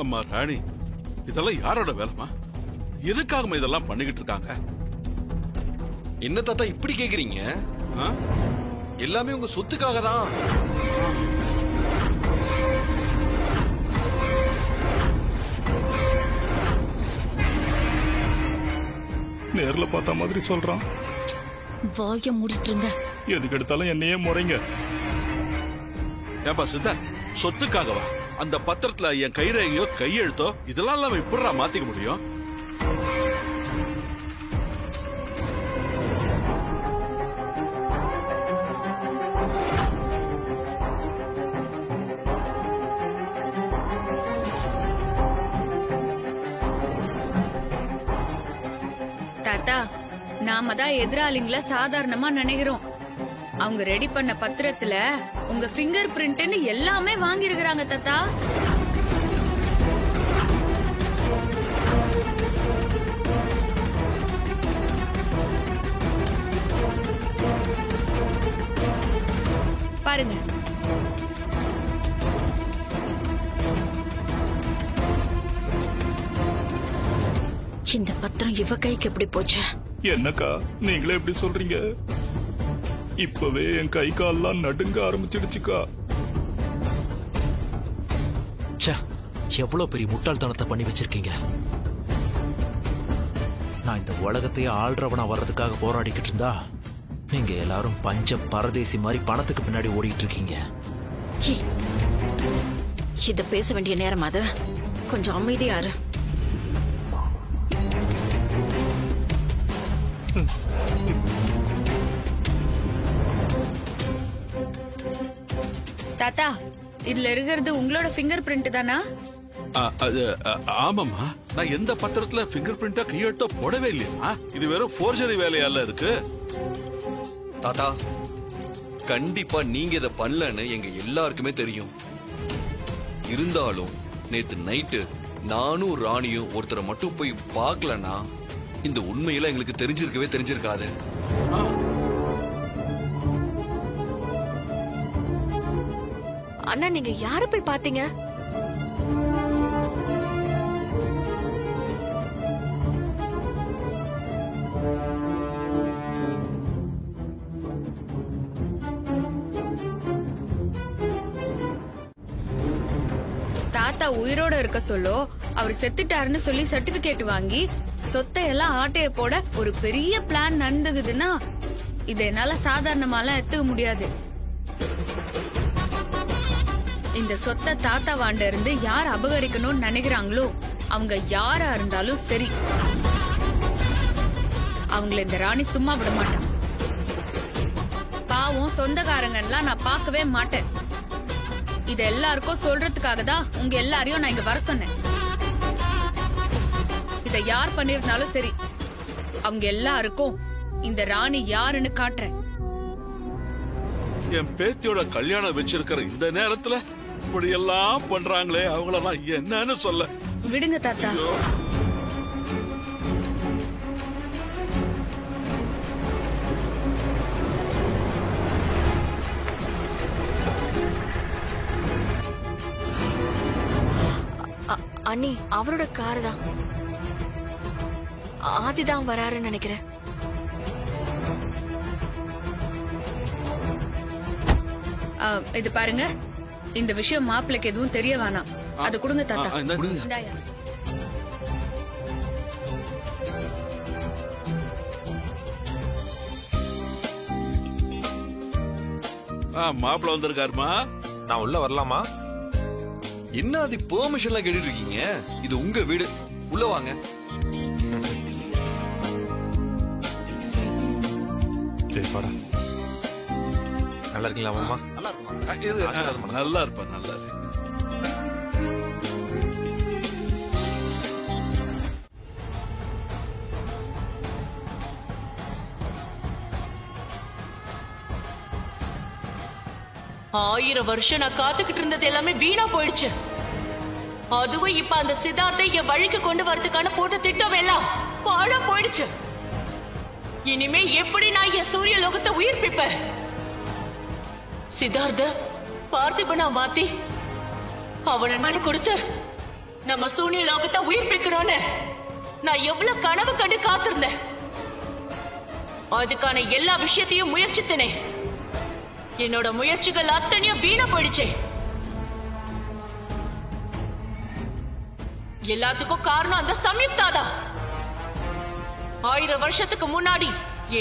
அம்மா ராணி, இதெல்லாம் யாரோட வேலைமா? எதுக்காக இதெல்லாம் பண்ணிக்கிட்டு இருக்காங்க? என்ன தாத்தா இப்படி கேக்குறீங்க? எல்லாமே உங்க சொத்துக்காக தான். நேர்ல பார்த்த மாதிரி சொல்றான். வாய மூடிட்டுங்க. எதுக்கு எடுத்தாலும் என்னையே முறைங்க. ஏப்பா சித்தா, சொத்துக்காகவா? அந்த பத்திரத்துல என் கைரேகையோ கையெழுத்தோ இதெல்லாம் இல்லாம இப்படிடா மாத்திக்க முடியும்? தாத்தா, நாம தான் எதிராளிங்கள சாதாரணமா நினைக்கிறோம். அவங்க ரெடி பண்ண பத்திரத்துல உங்க பிங்கர் பிரிண்ட்னு எல்லாமே வாங்கி இருக்கிறாங்க தாத்தா. பாருங்க. இந்த பத்திரம் இவ கைக்கு எப்படி போச்சு? என்னக்கா நீங்களே எப்படி சொல்றீங்க? இப்பவே என் கை கால்லாம் நடுங்க ஆரம்பிச்சிடுச்சுக்கா. எவ்வளவு பெரிய முட்டாள்தனத்தை பண்ணி வச்சிருக்கீங்க. நான் இந்த உலகத்தையே ஆள்றவனா வர்றதுக்காக போராடிக்கிட்டு இருந்தா நீங்க எல்லாரும் பஞ்ச பரதேசி மாதிரி பணத்துக்கு பின்னாடி ஓடிட்டு இருக்கீங்க. இத பேச வேண்டிய நேரம் அது. கொஞ்சம் அமைதியாரு. தாத்தா, இதுல இருக்கிறது உங்களோட பிங்கர் பிரிண்ட் தானா? ஆமாமா, நான் எந்த பத்திரத்துல பிங்கர் பிரிண்டா கையெழுத்தோ போடவே இல்லையா. இது வெறும் போர்ஜரி வேலையால இருக்கு. தாத்தா, கண்டிப்பா நீங்க இத பண்ணலன்னு எங்க எல்லாருக்குமே தெரியும். இருந்தாலும் நேத்து நைட்டு நானும் ராணியும் ஒருத்தரை மட்டும் போய் பார்க்கலன்னா இந்த உண்மையில எங்களுக்கு தெரிஞ்சிருக்காது. அண்ணா, நீங்க யார போய் பாத்தீங்க? தாத்தா உயிரோட இருக்க சொல்லோ அவர் செத்துட்டாருன்னு சொல்லி சர்டிபிகேட் வாங்கி சொத்தை எல்லாம் ஆட்டைய போட ஒரு பெரிய பிளான் நடந்துகுதுன்னா இத என்னால சாதாரணமாலாம் எடுத்துக்க முடியாது. இந்த சொத்தை தாத்தா வாண்ட இருந்து யார் அபகரிக்கணும்னு நினைக்கிறாங்களோ அவங்க யாரா இருந்தாலும் சரி, அவங்கள இந்த ராணி சும்மா விட மாட்டான். பாவம் சொந்தக்காரங்கலாம் நான் பார்க்கவே மாட்டேன். இத எல்லாருக்கும் சொல்றதுக்காக தான் உங்க எல்லாரையும் நான் இங்க வர சொன்னேன். இத யார் பண்ணிருந்தாலும் சரி, அவங்க எல்லாருக்கும் இந்த ராணி யாருன்னு காட்டுறேன். என் பேத்தியோட கல்யாணம் வச்சிருக்கிற இந்த நேரத்துல இப்படி எல்லாம் பண்றாங்களே, அவங்களெல்லாம் என்னன்னு சொல்ல. விடுங்க தாத்தா. அண்ணி, அவரோட கார் தான். ஆதிதான் வராருன்னு நினைக்கிறேன். இது பாருங்க, இந்த விஷயம் மாப்பிளைக்கு எதுவும் தெரிய வேணாம். அது கொடுங்க தாத்தா. இந்தாயா. மாப்பிள்ள வந்திருக்காருமா. நான் உள்ள வரலாமா? என்ன அது பெர்மிஷன் எல்லாம் கேட்டுட்டு இருக்கீங்க? இது உங்க வீடு, உள்ள வாங்க. நல்லா இருக்கீங்களா மாமா? நல்லா இருப்பா, நல்லா இருக்கு. ஆயிரம் வருஷம் நான் காத்துக்கிட்டு இருந்தது எல்லாமே வீணா போயிடுச்சு. அதுவும் இப்ப அந்த சித்தார்த்தை என் வழிக்கு கொண்டு வரதுக்கான போட்ட திட்டம் எல்லாம் பாழா போயிடுச்சு. இனிமே எப்படி நான் என் சூரிய லோகத்தை உயிர்ப்பிப்பேன்? சித்தார்த்த பார்த்திபனா மாத்தி அவனை கொடுத்து நம்ம சூனிய லோகத்தை உயிர்ப்பிக்கிறோன்னு நான் எவ்வளவு கனவு கண்டு காத்திருந்தேன். அதுக்கான எல்லா விஷயத்தையும் முயற்சித்தனே. என்னோட முயற்சிகள் அத்தனையும் வீணா போயிடுச்சே. எல்லாத்துக்கும் காரணம் அந்த சம்யுக்தா தான். 1000 வருஷத்துக்கு முன்னாடி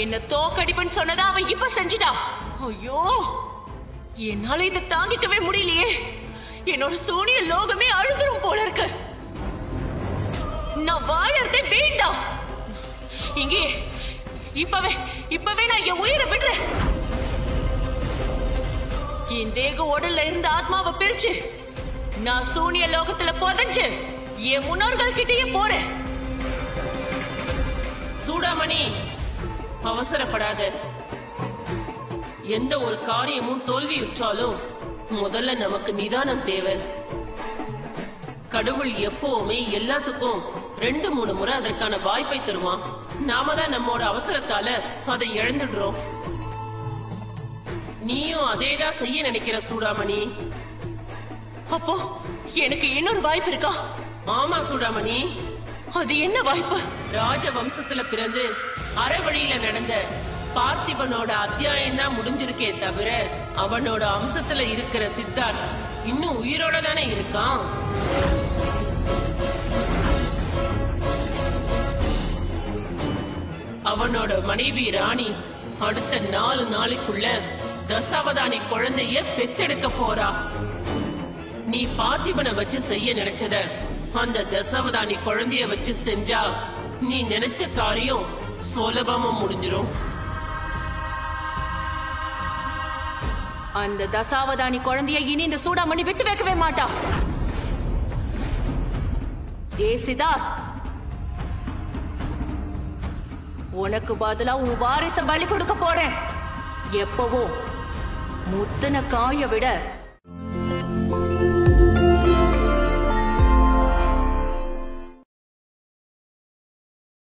என்ன தோக்கடிப்புன்னு சொன்னதா அவன் இப்ப செஞ்சிட்டா. ஐயோ, என்னால இதை தாங்கிக்கவே முடியலையே. என்னோட சூனிய லோகமே அழுதுரும் போல இருக்கு. நான் வாழறதே வேண்டாம். இங்கே இப்பவே நான் என் உயிரை விடுறேன். என் தேக உடல்ல இருந்த ஆத்மாவை பிரிச்சு நான் சூனிய லோகத்துல புதைஞ்சு என் முன்னோர்கள் கிட்டயே போறேன். சூடாமணி, அவசரப்படாத. எந்த ஒரு காரியமும் தோல்வியுற்றாலும் முதல்ல நமக்கு நிதானம் தேவை. கடவுள் எப்பவுமே எல்லாத்துக்கும் 2-3 முறை அதற்கான வாய்ப்பை தருவான். நாம தான் நம்மோட அவசரத்தால அதை இழந்துடுறோம். நீயும் அதேதான் செய்ய நினைக்கிற சூடாமணி. அப்போ எனக்கு இன்னொரு வாய்ப்பு இருக்கா? ஆமா சூடாமணி. அது என்ன வாய்ப்பு? ராஜ வம்சத்துல பிறந்து அறவழியில நடந்த பார்த்திபனோட அத்தியாயம் தான் முடிஞ்சிருக்கே தவிர அவனோட அம்சத்துல இருக்கிற சித்தார்த் இன்னும் உயிரோட தானே இருக்கான். அவனோட மனைவி ராணி அடுத்த 4 நாளைக்குள்ள தசாவதானி குழந்தைய பெத்தெடுக்க போறா. நீ பார்த்திபனை வச்சு செய்ய நினைச்சத அந்த தசாவதானி குழந்தைய வச்சு செஞ்சா நீ நினைச்ச காரியம் சுலபமா முடிஞ்சிரும். அந்த தசாவதானி குழந்தைய இனி இந்த சூடாமணி விட்டு வைக்கவே மாட்டா. ஏ சித்தார்த், உனக்கு பதிலா உன் வாரிச பலி கொடுக்க போறேன். எப்பவும் முத்தின காய விட